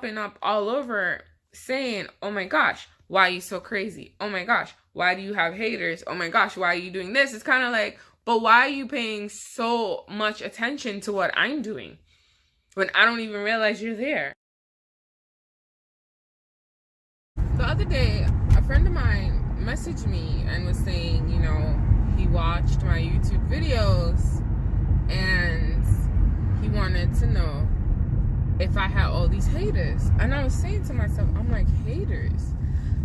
popping up all over saying, oh my gosh, why are you so crazy? Oh my gosh, why do you have haters? Oh my gosh, why are you doing this? It's kind of like, but why are you paying so much attention to what I'm doing when I don't even realize you're there? The other day, a friend of mine messaged me and was saying, you know, he watched my YouTube videos and he wanted to know if I had all these haters. And I was saying to myself, I'm like, haters?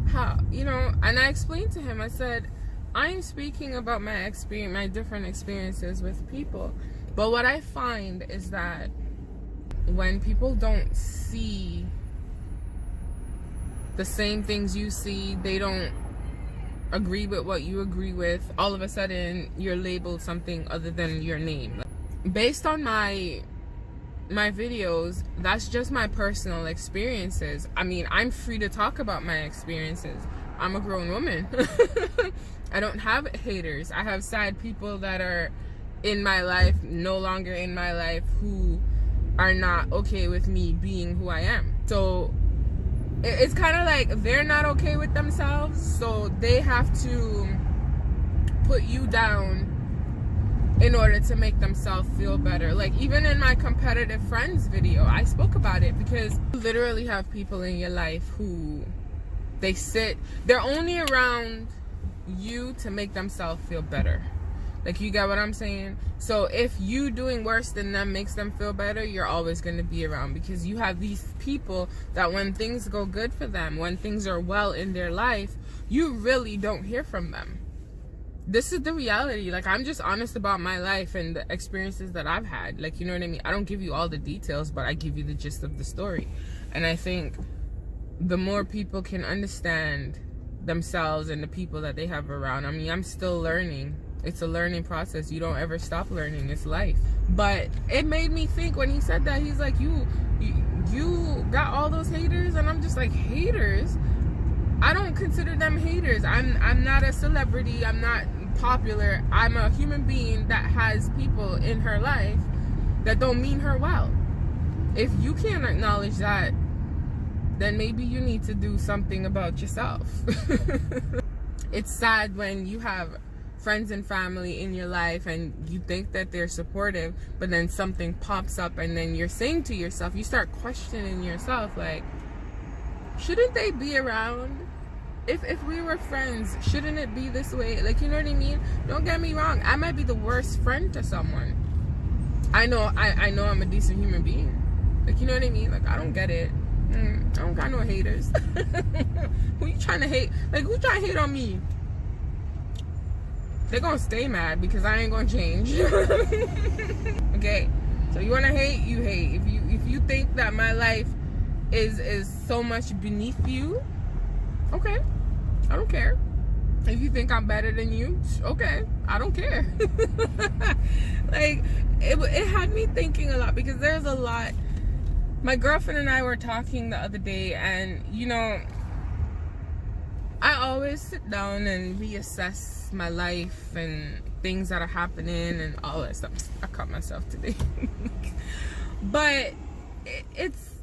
How? You know, and I explained to him, I said, I'm speaking about my experience, my different experiences with people. But what I find is that when people don't see the same things you see, they don't agree with what you agree with, all of a sudden you're labeled something other than your name. Based on my videos, that's just my personal experiences. I mean, I'm free to talk about my experiences. I'm a grown woman. I don't have haters. I have sad people that are in my life, no longer in my life, who are not okay with me being who I am. So it's kind of like they're not okay with themselves, so they have to put you down in order to make themselves feel better. Like, even in my competitive friends video, I spoke about it, because you literally have people in your life who they're only around you to make themselves feel better. Like, you get what I'm saying? So if you doing worse than them makes them feel better, you're always going to be around, because you have these people that when things go good for them, when things are well in their life, you really don't hear from them. This is the reality. Like, I'm just honest about my life and the experiences that I've had. Like, you know what I mean? I don't give you all the details, but I give you the gist of the story. And I think the more people can understand themselves and the people that they have around, I mean, I'm still learning. It's a learning process. You don't ever stop learning. It's life. But it made me think when he said that. He's like, you got all those haters? And I'm just like, haters? I don't consider them haters. I'm not a celebrity. I'm not popular. I'm a human being that has people in her life that don't mean her well. If you can't acknowledge that, then maybe you need to do something about yourself. It's sad when you have friends and family in your life and you think that they're supportive, but then something pops up and then you're saying to yourself, you start questioning yourself, like, shouldn't they be around? If we were friends, shouldn't it be this way? Like, you know what I mean? Don't get me wrong, I might be the worst friend to someone. I know I'm a decent human being. Like, you know what I mean? Like, I don't get it. I don't got no haters. Who you trying to hate? Like, who trying to hate on me? They're gonna stay mad because I ain't gonna change. Okay, so you wanna hate, you hate. If you think that my life is so much beneath you, okay, I don't care. If you think I'm better than you, okay, I don't care. Like, it had me thinking a lot, because there's a lot. My girlfriend and I were talking the other day, and you know, I always sit down and reassess my life and things that are happening and all that stuff. I caught myself today. But it's,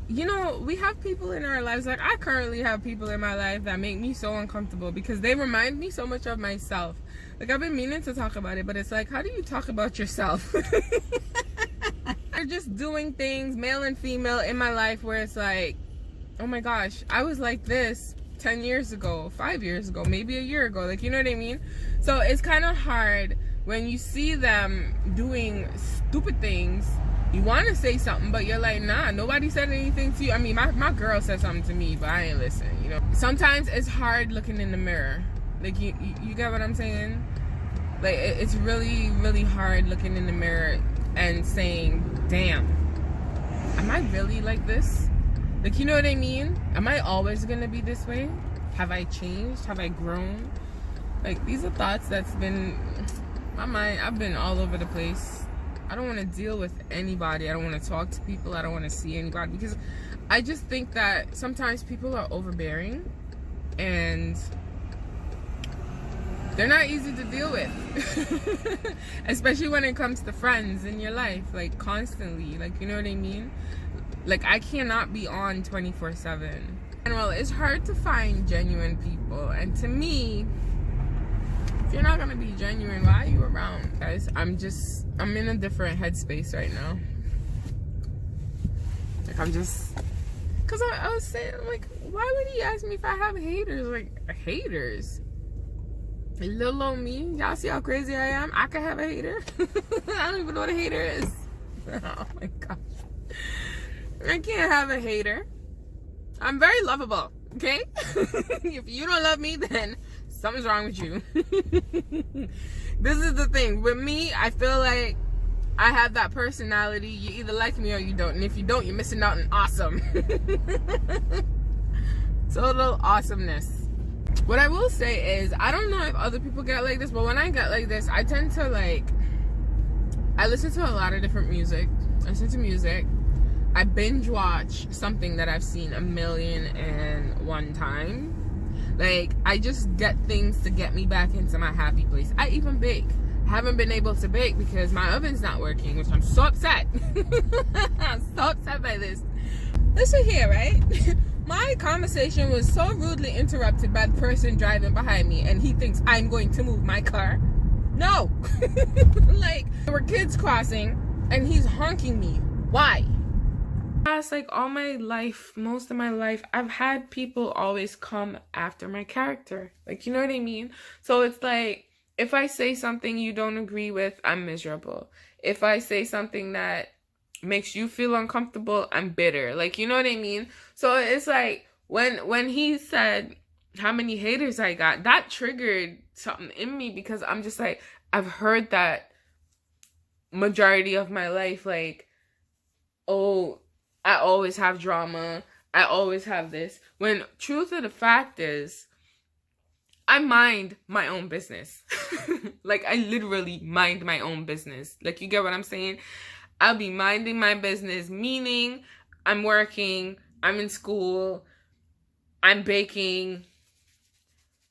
you know, we have people in our lives. Like, I currently have people in my life that make me so uncomfortable because they remind me so much of myself. Like, I've been meaning to talk about it, but it's like, how do you talk about yourself? They're just doing things, male and female, in my life where it's like, oh my gosh, I was like this 10 years ago, 5 years ago, maybe a year ago. Like, you know what I mean? So it's kind of hard when you see them doing stupid things. You want to say something, but you're like, nah, nobody said anything to you. I mean, my girl said something to me, but I ain't listen, you know? Sometimes it's hard looking in the mirror. Like, you get what I'm saying? Like, it's really, really hard looking in the mirror and saying, damn, am I really like this? Like, you know what I mean? Am I always gonna be this way? Have I changed? Have I grown? Like, these are thoughts that's been, my mind, I've been all over the place. I don't want to deal with anybody. I don't want to talk to people. I don't want to see anybody, because I just think that sometimes people are overbearing and they're not easy to deal with. Especially when it comes to friends in your life, like, constantly, like, you know what I mean? Like, I cannot be on 24/7. And well, it's hard to find genuine people. And to me, if you're not gonna be genuine, why are you around, guys? I'm in a different headspace right now. Like, because I was saying, like, why would he ask me if I have haters? Like, haters? Little old me, y'all see how crazy I am? I could have a hater. I don't even know what a hater is. Oh my gosh. I can't have a hater. I'm very lovable, okay? If you don't love me, then something's wrong with you. This is the thing. With me, I feel like I have that personality. You either like me or you don't. And if you don't, you're missing out on awesome. Total awesomeness. What I will say is, I don't know if other people get like this, but when I get like this, I tend to I listen to a lot of different music. I listen to music. I binge watch something that I've seen 1,000,001 times. Like, I just get things to get me back into my happy place. I even bake. Haven't been able to bake because my oven's not working, which I'm so upset. I'm so upset by this. Listen here, right? My conversation was so rudely interrupted by the person driving behind me, and he thinks I'm going to move my car. No. Like, there were kids crossing, and he's honking me. Why? Past, like, all my life, most of my life, I've had people always come after my character. Like, you know what I mean? So it's like, if I say something you don't agree with, I'm miserable. If I say something that makes you feel uncomfortable, I'm bitter. Like, you know what I mean? So it's like, when he said how many haters I got, that triggered something in me, because I'm just like, I've heard that majority of my life, like, oh, I always have drama, I always have this. When truth of the fact is, I mind my own business. Like, I literally mind my own business. Like, you get what I'm saying? I'll be minding my business, meaning I'm working, I'm in school, I'm baking,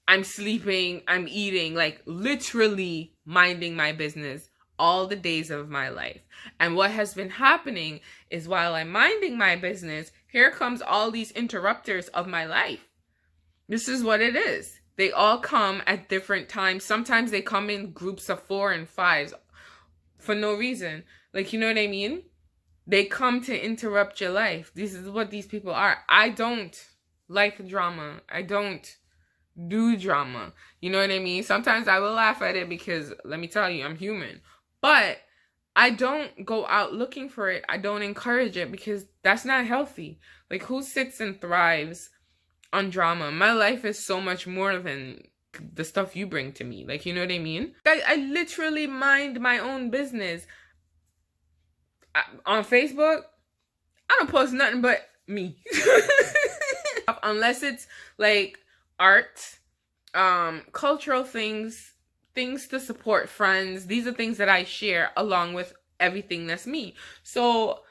I'm sleeping, I'm eating, like, literally minding my business all the days of my life. And what has been happening is, while I'm minding my business, here comes all these interrupters of my life. This is what it is. They all come at different times. Sometimes they come in groups of 4 and 5 for no reason. Like, you know what I mean? They come to interrupt your life. This is what these people are. I don't like drama. I don't do drama. You know what I mean? Sometimes I will laugh at it because, let me tell you, I'm human. But I don't go out looking for it. I don't encourage it, because that's not healthy. Like, who sits and thrives on drama? My life is so much more than the stuff you bring to me. Like, you know what I mean? I literally mind my own business. On Facebook, I don't post nothing but me. Unless it's like art, cultural things to support friends. These are things that I share along with everything that's me. So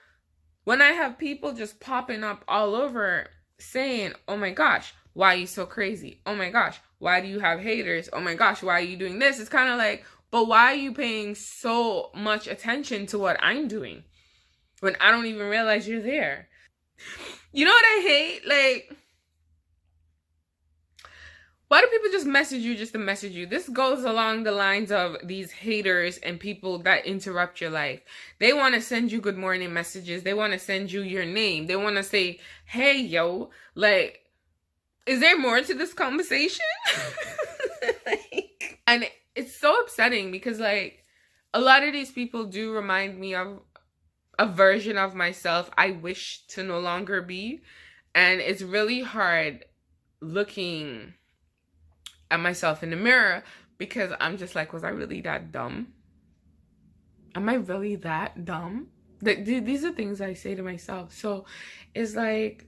when I have people just popping up all over saying, oh my gosh, why are you so crazy? Oh my gosh, why do you have haters? Oh my gosh, why are you doing this? It's kind of like, but why are you paying so much attention to what I'm doing when I don't even realize you're there? You know what I hate? Like, why do people just message you just to message you? This goes along the lines of these haters and people that interrupt your life. They want to send you good morning messages. They want to send you your name. They want to say, hey, yo, like, is there more to this conversation? And it's so upsetting because, like, a lot of these people do remind me of a version of myself I wish to no longer be. And it's really hard looking at myself in the mirror, because I'm just like, was I really that dumb? Am I really that dumb? These are things I say to myself. So it's like,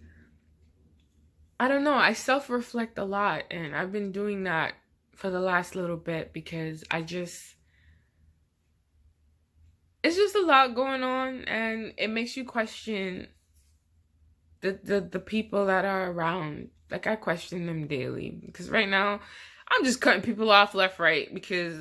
I don't know, I self-reflect a lot, and I've been doing that for the last little bit, because it's just a lot going on, and it makes you question the people that are around. Like, I question them daily, because right now I'm just cutting people off left, right, because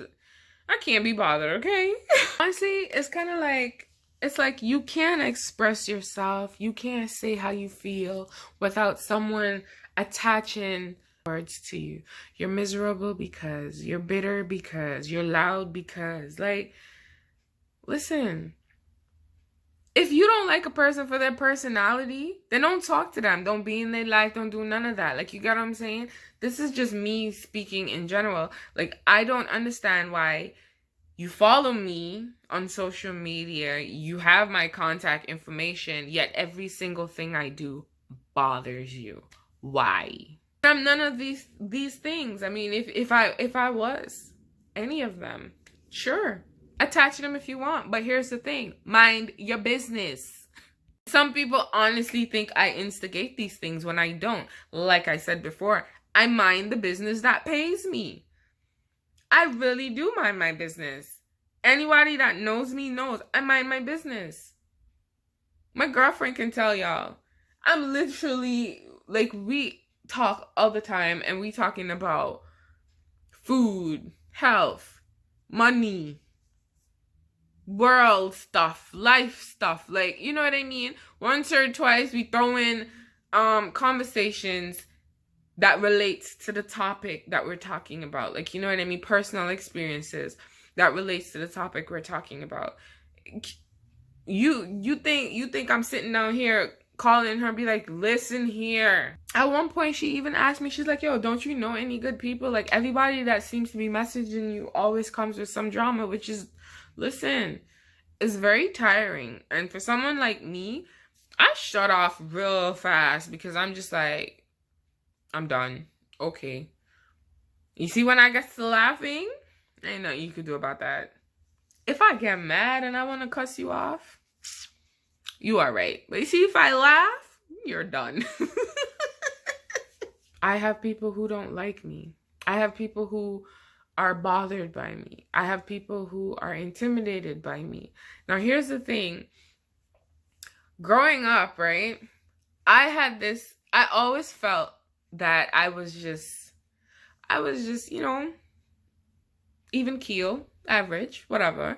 I can't be bothered, okay? Honestly, it's kind of like, It's like you can't express yourself. You can't say how you feel without someone attaching words to you. You're miserable because, you're bitter because, you're loud because. Like, listen, if you don't like a person for their personality, then don't talk to them. Don't be in their life. Don't do none of that. Like, you get what I'm saying? This is just me speaking in general. Like, I don't understand why you follow me on social media. You have my contact information, yet every single thing I do bothers you. Why? I'm none of these things. I mean, if I was any of them, sure, attach them if you want. But here's the thing: mind your business. Some people honestly think I instigate these things when I don't. Like I said before, I mind the business that pays me. I really do mind my business. Anybody that knows me knows I mind my business. My girlfriend can tell y'all. I'm literally, like, we talk all the time, and we talking about food, health, money, world stuff, life stuff. Like, you know what I mean? Once or twice we throw in conversations that relates to the topic that we're talking about. Like, you know what I mean? Personal experiences that relates to the topic we're talking about. You think I'm sitting down here calling her and be like, listen here. At one point, she even asked me, she's like, yo, don't you know any good people? Like, everybody that seems to be messaging you always comes with some drama, which is, listen, it's very tiring. And for someone like me, I shut off real fast because I'm just like, I'm done. Okay. You see, when I get to laughing, ain't nothing you could do about that. If I get mad and I want to cuss you off, you are right. But you see, if I laugh, you're done. I have people who don't like me. I have people who are bothered by me. I have people who are intimidated by me. Now, here's the thing. Growing up, right, I always felt that I was just, you know, even keel, average, whatever.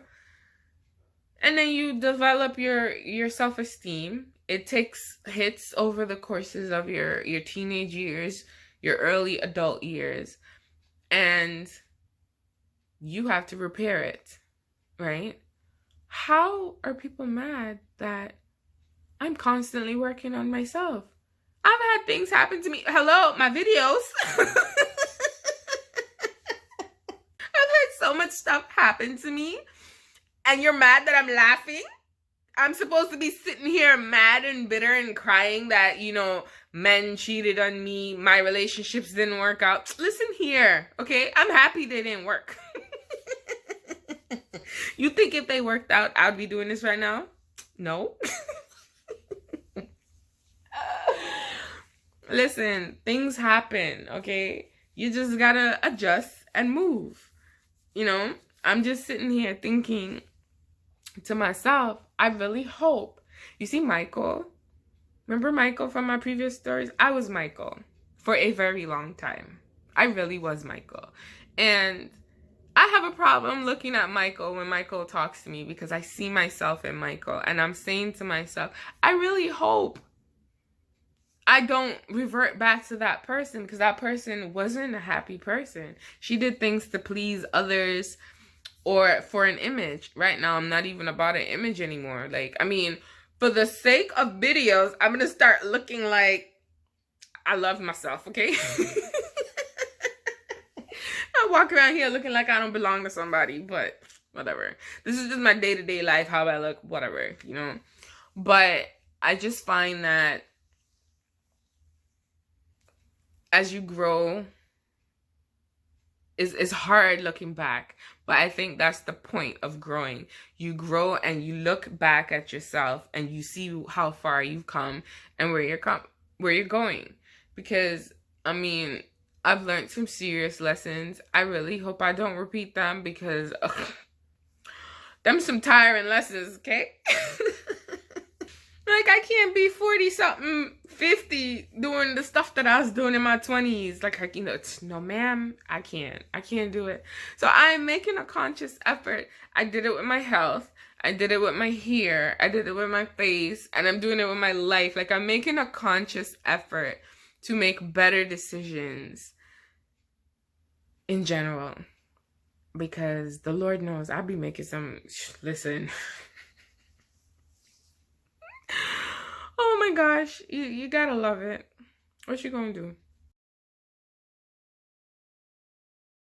And then you develop your self-esteem. It takes hits over the courses of your teenage years, your early adult years, and you have to repair it, right? How are people mad that I'm constantly working on myself? I've had things happen to me. Hello, my videos. I've had so much stuff happen to me. And you're mad that I'm laughing? I'm supposed to be sitting here mad and bitter and crying that, you know, men cheated on me, my relationships didn't work out. Listen here, okay? I'm happy they didn't work. You think if they worked out, I'd be doing this right now? No. Listen, things happen, okay? You just gotta adjust and move. You know, I'm just sitting here thinking to myself, I really hope. You see Michael? Remember Michael from my previous stories? I was Michael for a very long time. I really was Michael. And I have a problem looking at Michael when Michael talks to me because I see myself in Michael. And I'm saying to myself, I really hope I don't revert back to that person because that person wasn't a happy person. She did things to please others or for an image. Right now, I'm not even about an image anymore. Like, I mean, for the sake of videos, I'm going to start looking like I love myself, okay? I walk around here looking like I don't belong to somebody, but whatever. This is just my day-to-day life, how I look, whatever, you know? But I just find that as you grow, it's hard looking back. But I think that's the point of growing. You grow and you look back at yourself and you see how far you've come and where you're going. Because, I mean, I've learned some serious lessons. I really hope I don't repeat them because them some tiring lessons, okay? Like, I can't be 40-something, 50 doing the stuff that I was doing in my 20s. Like, you know, no, ma'am, I can't do it. So I'm making a conscious effort. I did it with my health. I did it with my hair. I did it with my face. And I'm doing it with my life. Like, I'm making a conscious effort to make better decisions in general. Because the Lord knows I'll be making some... Listen. Oh my gosh. You gotta love it. What you gonna do?